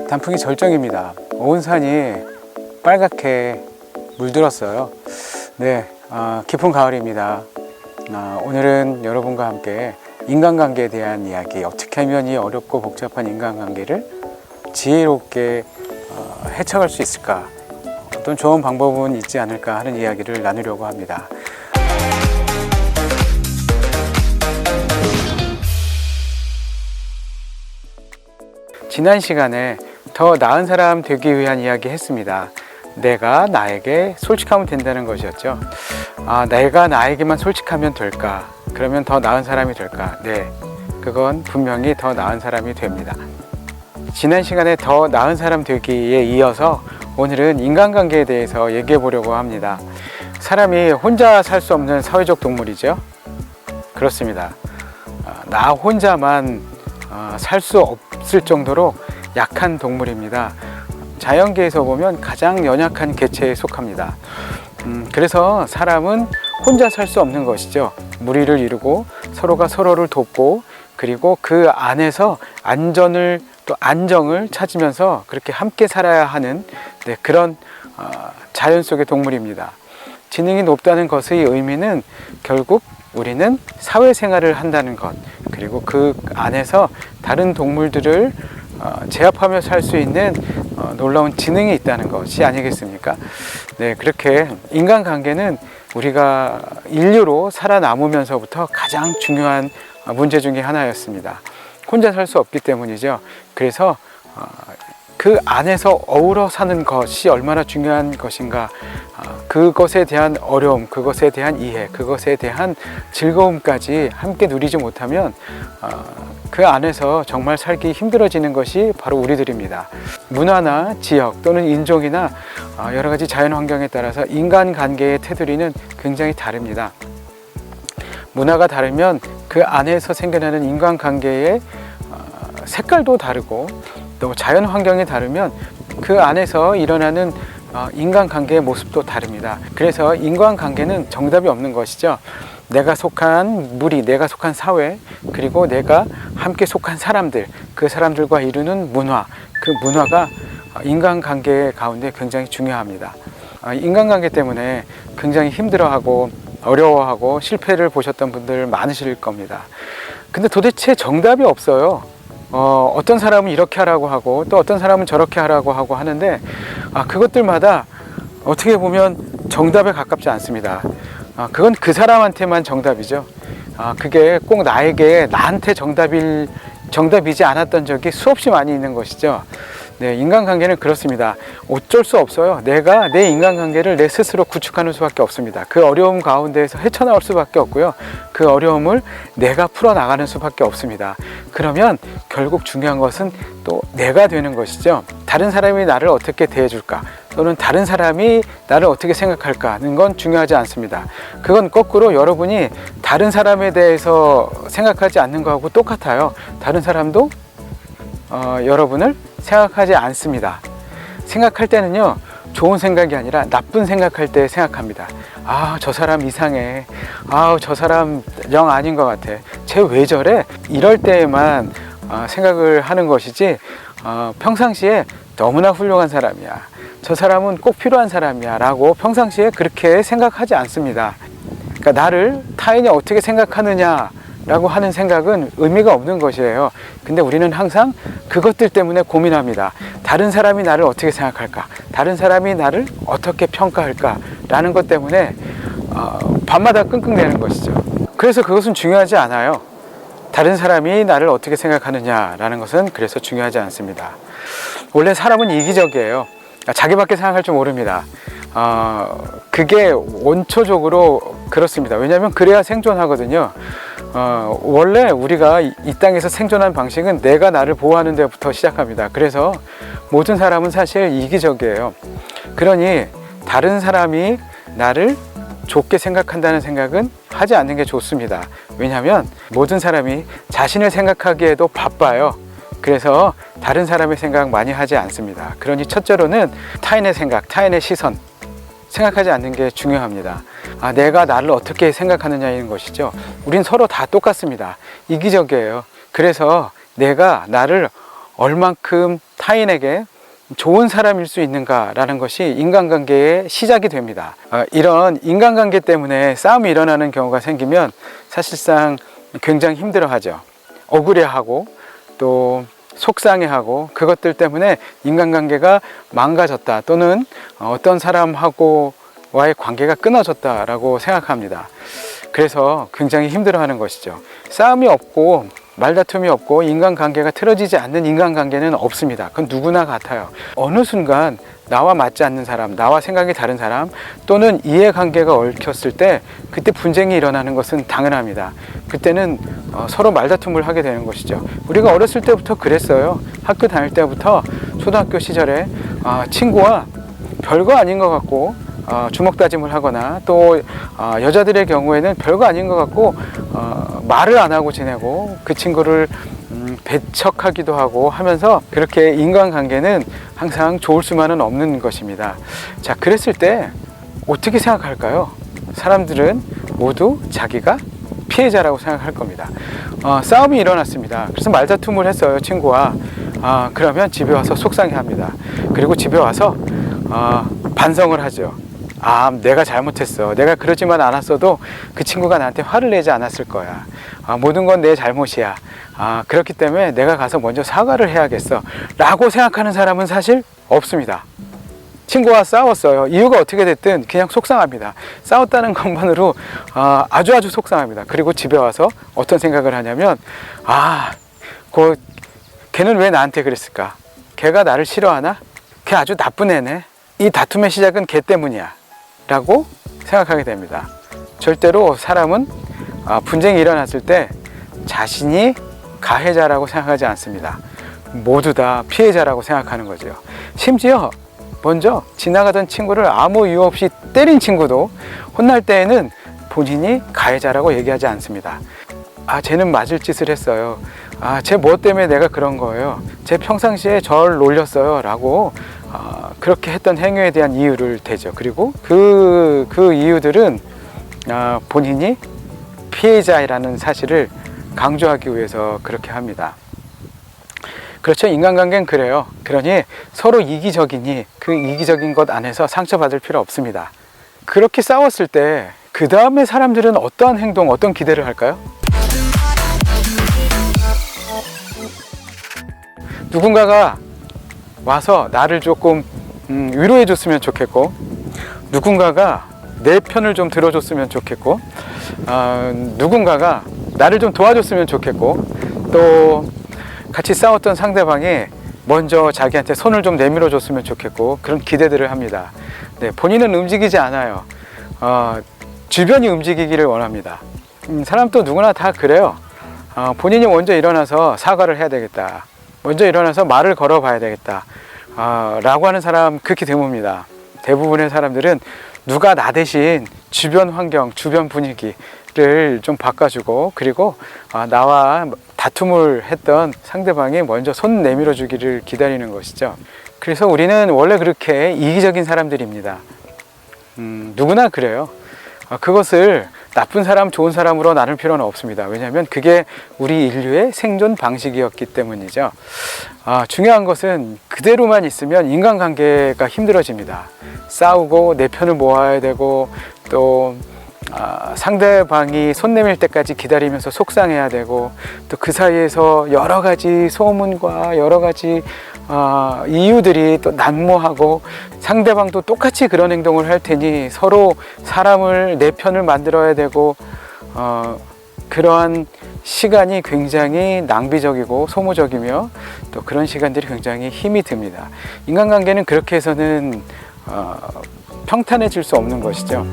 단풍이 절정입니다. 온 산이 빨갛게 물들었어요. 네, 깊은 가을입니다. 오늘은 여러분과 함께 인간관계에 대한 이야기, 어떻게 하면 이 어렵고 복잡한 인간관계를 지혜롭게 헤쳐갈 수 있을까, 어떤 좋은 방법은 있지 않을까 하는 이야기를 나누려고 합니다. 지난 시간에 더 나은 사람 되기 위한 이야기 했습니다. 내가 나에게 솔직하면 된다는 것이었죠. 내가 나에게만 솔직하면 될까? 그러면 더 나은 사람이 될까? 네, 그건 분명히 더 나은 사람이 됩니다. 지난 시간에 더 나은 사람 되기에 이어서 오늘은 인간관계에 대해서 얘기해 보려고 합니다. 사람이 혼자 살 수 없는 사회적 동물이죠. 그렇습니다. 나 혼자만 살 수 없을 정도로 약한 동물입니다. 자연계에서 보면 가장 연약한 개체에 속합니다. 그래서 사람은 혼자 살 수 없는 것이죠. 무리를 이루고 서로가 서로를 돕고, 그리고 그 안에서 안전을 또 안정을 찾으면서 그렇게 함께 살아야 하는 그런 자연 속의 동물입니다. 지능이 높다는 것의 의미는 결국 우리는 사회생활을 한다는 것, 그리고 그 안에서 다른 동물들을 제압하며 살 수 있는 놀라운 지능이 있다는 것이 아니겠습니까? 네, 그렇게 인간관계는 우리가 인류로 살아남으면서부터 가장 중요한 문제 중에 하나였습니다. 혼자 살 수 없기 때문이죠. 그래서 그 안에서 어우러 사는 것이 얼마나 중요한 것인가, 그것에 대한 어려움, 그것에 대한 이해, 그것에 대한 즐거움까지 함께 누리지 못하면 그 안에서 정말 살기 힘들어지는 것이 바로 우리들입니다. 문화나 지역 또는 인종이나 여러 가지 자연 환경에 따라서 인간관계의 테두리는 굉장히 다릅니다. 문화가 다르면 그 안에서 생겨나는 인간관계의 색깔도 다르고, 또 자연 환경이 다르면 그 안에서 일어나는 인간관계의 모습도 다릅니다. 그래서 인간관계는 정답이 없는 것이죠. 내가 속한 무리, 내가 속한 사회, 그리고 내가 함께 속한 사람들, 그 사람들과 이루는 문화, 그 문화가 인간관계 가운데 굉장히 중요합니다. 인간관계 때문에 굉장히 힘들어하고 어려워하고 실패를 보셨던 분들 많으실 겁니다. 근데 도대체 정답이 없어요. 어떤 사람은 이렇게 하라고 하고 또 어떤 사람은 저렇게 하라고 하고 하는데 그것들마다 어떻게 보면 정답에 가깝지 않습니다. 그건 그 사람한테만 정답이죠. 그게 꼭 나한테 정답이지 않았던 적이 수없이 많이 있는 것이죠. 네, 인간관계는 그렇습니다. 어쩔 수 없어요. 내가 내 인간관계를 내 스스로 구축하는 수밖에 없습니다. 그 어려움 가운데에서 헤쳐나올 수밖에 없고요. 그 어려움을 내가 풀어나가는 수밖에 없습니다. 그러면 결국 중요한 것은 또 내가 되는 것이죠. 다른 사람이 나를 어떻게 대해줄까, 또는 다른 사람이 나를 어떻게 생각할까 하는 건 중요하지 않습니다. 그건 거꾸로 여러분이 다른 사람에 대해서 생각하지 않는 거하고 똑같아요. 다른 사람도 여러분을 생각하지 않습니다. 생각할 때는요, 좋은 생각이 아니라 나쁜 생각할 때 생각합니다. 저 사람 이상해. 저 사람 영 아닌 것 같아. 쟤 왜 저래? 이럴 때에만 생각을 하는 것이지, 평상시에 너무나 훌륭한 사람이야, 저 사람은 꼭 필요한 사람이야 라고 평상시에 그렇게 생각하지 않습니다. 그러니까 나를 타인이 어떻게 생각하느냐 라고 하는 생각은 의미가 없는 것이에요. 근데 우리는 항상 그것들 때문에 고민합니다. 다른 사람이 나를 어떻게 생각할까, 다른 사람이 나를 어떻게 평가할까 라는 것 때문에 밤마다 끙끙대는 것이죠. 그래서 그것은 중요하지 않아요. 다른 사람이 나를 어떻게 생각하느냐 라는 것은 그래서 중요하지 않습니다. 원래 사람은 이기적이에요. 자기밖에 생각할 줄 모릅니다. 그게 원초적으로 그렇습니다. 왜냐하면 그래야 생존하거든요. 원래 우리가 이 땅에서 생존한 방식은 내가 나를 보호하는 데부터 시작합니다. 그래서 모든 사람은 사실 이기적이에요. 그러니 다른 사람이 나를 좋게 생각한다는 생각은 하지 않는 게 좋습니다. 왜냐하면 모든 사람이 자신을 생각하기에도 바빠요. 그래서 다른 사람의 생각 많이 하지 않습니다. 그러니 첫째로는 타인의 생각, 타인의 시선 생각하지 않는 게 중요합니다. 내가 나를 어떻게 생각하느냐는 것이죠. 우린 서로 다 똑같습니다. 이기적이에요. 그래서 내가 나를 얼만큼 타인에게 좋은 사람일 수 있는가라는 것이 인간관계의 시작이 됩니다. 이런 인간관계 때문에 싸움이 일어나는 경우가 생기면 사실상 굉장히 힘들어하죠. 억울해하고 또 속상해하고, 그것들 때문에 인간관계가 망가졌다 또는 어떤 사람하고와의 관계가 끊어졌다라고 생각합니다. 그래서 굉장히 힘들어하는 것이죠. 싸움이 없고 말다툼이 없고 인간관계가 틀어지지 않는 인간관계는 없습니다. 그건 누구나 같아요. 어느 순간 나와 맞지 않는 사람, 나와 생각이 다른 사람 또는 이해관계가 얽혔을 때 그때 분쟁이 일어나는 것은 당연합니다. 그때는 서로 말다툼을 하게 되는 것이죠. 우리가 어렸을 때부터 그랬어요. 학교 다닐 때부터 초등학교 시절에 친구와 별거 아닌 것 같고 주먹다짐을 하거나 또 여자들의 경우에는 별거 아닌 것 같고 말을 안 하고 지내고 그 친구를 배척하기도 하고 하면서, 그렇게 인간관계는 항상 좋을 수만은 없는 것입니다. 자, 그랬을 때 어떻게 생각할까요? 사람들은 모두 자기가 피해자라고 생각할 겁니다. 싸움이 일어났습니다. 그래서 말다툼을 했어요, 친구와. 그러면 집에 와서 속상해합니다. 그리고 집에 와서 반성을 하죠. 내가 잘못했어. 내가 그러지만 않았어도 그 친구가 나한테 화를 내지 않았을 거야. 모든 건 내 잘못이야. 그렇기 때문에 내가 가서 먼저 사과를 해야겠어 라고 생각하는 사람은 사실 없습니다. 친구와 싸웠어요. 이유가 어떻게 됐든 그냥 속상합니다. 싸웠다는 것만으로 아주 속상합니다. 그리고 집에 와서 어떤 생각을 하냐면, 걔는 왜 나한테 그랬을까? 걔가 나를 싫어하나? 걔 아주 나쁜 애네. 이 다툼의 시작은 걔 때문이야 라고 생각하게 됩니다. 절대로 사람은 분쟁이 일어났을 때 자신이 가해자라고 생각하지 않습니다. 모두 다 피해자라고 생각하는 거죠. 심지어 먼저 지나가던 친구를 아무 이유 없이 때린 친구도 혼날 때에는 본인이 가해자라고 얘기하지 않습니다. 쟤는 맞을 짓을 했어요. 쟤 뭐 때문에 내가 그런 거예요. 쟤 평상시에 저를 놀렸어요 라고 그렇게 했던 행위에 대한 이유를 대죠. 그리고 그 이유들은 본인이 피해자라는 사실을 강조하기 위해서 그렇게 합니다. 그렇죠. 인간관계는 그래요. 그러니 서로 이기적이니 그 이기적인 것 안에서 상처받을 필요 없습니다. 그렇게 싸웠을 때 그 다음에 사람들은 어떠한 행동, 어떤 기대를 할까요? 누군가가 와서 나를 조금 위로해 줬으면 좋겠고, 누군가가 내 편을 좀 들어줬으면 좋겠고, 누군가가 나를 좀 도와줬으면 좋겠고, 또 같이 싸웠던 상대방이 먼저 자기한테 손을 좀 내밀어 줬으면 좋겠고, 그런 기대들을 합니다. 네, 본인은 움직이지 않아요. 주변이 움직이기를 원합니다. 사람 또 누구나 다 그래요. 본인이 먼저 일어나서 사과를 해야 되겠다, 먼저 일어나서 말을 걸어봐야 되겠다 라고 하는 사람 극히 드뭅니다. 대부분의 사람들은 누가 나 대신 주변 환경, 주변 분위기를 좀 바꿔주고, 그리고 나와 다툼을 했던 상대방이 먼저 손 내밀어 주기를 기다리는 것이죠. 그래서 우리는 원래 그렇게 이기적인 사람들입니다. 누구나 그래요. 그것을 나쁜 사람, 좋은 사람으로 나눌 필요는 없습니다. 왜냐하면 그게 우리 인류의 생존 방식이었기 때문이죠. 중요한 것은 그대로만 있으면 인간관계가 힘들어집니다. 싸우고 내 편을 모아야 되고, 또 상대방이 손 내밀 때까지 기다리면서 속상해야 되고, 또 그 사이에서 여러 가지 소문과 여러 가지 이유들이 또 난무하고, 상대방도 똑같이 그런 행동을 할 테니 서로 사람을 내 편을 만들어야 되고, 그러한 시간이 굉장히 낭비적이고 소모적이며, 또 그런 시간들이 굉장히 힘이 듭니다. 인간관계는 그렇게 해서는 평탄해질 수 없는 것이죠.